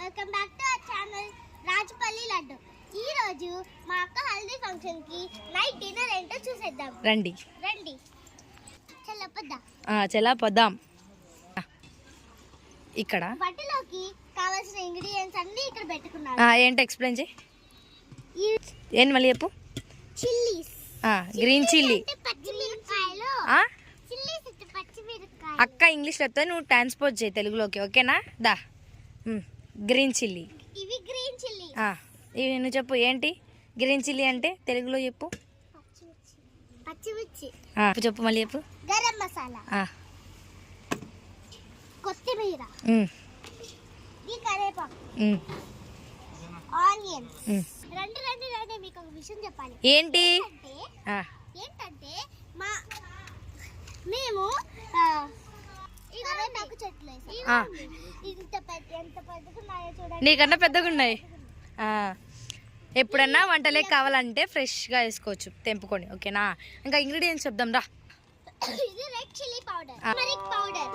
Welcome back to our channel Rajapalli laddu. ఈ రోజు మా అక్క హల్దీ ఫంక్షన్ కి నైట్ డిన్నర్ ఏంటో చూసేద్దాం. రండి రండి చల్లపద్దా. చలా పోదాం. ఇక్కడ బట్టలోకి కావాల్సిన ఇంగ్రీడియంట్స్ అన్ని ఇక్కడ పెట్టుకున్నాను. ఏంటి ఎక్స్ప్లెయిన్ చేయి. ఏంటి మళ్ళీ చెప్పు. చిల్లీస్, గ్రీన్ చిల్లీ, పచ్చిమిరపకాయలు, చిల్లీస్ అంటే పచ్చిమిరపకాయలు. అక్క ఇంగ్లీష్ చెప్తా, నువ్వు ట్రాన్స్పోర్ట్ చేయి తెలుగులోకి, ఓకేనా? దా గ్రీన్ చిల్లీ. ఇవి గ్రీన్ చిల్లీ. ఇవి నువ్వు చెప్పు, ఏంటి గ్రీన్ చిల్లీ అంటే తెలుగులో చెప్పు. పచ్చిమిర్చి. చెప్పు మళ్ళీ చెప్పు. గరం మసాలా, కొత్తిమీర, ఈ కరివేపాకు, ఆనియన్స్. రండి రండి రండి, మీకు ఒక విషయం చెప్పాలి. ఏంటి ఏంటంటే మేము కరివేపాకు చెట్లు వేసాం. ఎంత పెద్దగా ఉన్నాయో చూడండి. నీకన్నా పెద్దగా ఉన్నాయి. ఎప్పుడన్నా వంటలేక కావాలంటే ఫ్రెష్గా వేసుకోవచ్చు తెంపుకొని, ఓకేనా? ఇంకా ఇంగ్రీడియంట్స్ చెప్దాం రా. ఇది red chilli powder, turmeric powder,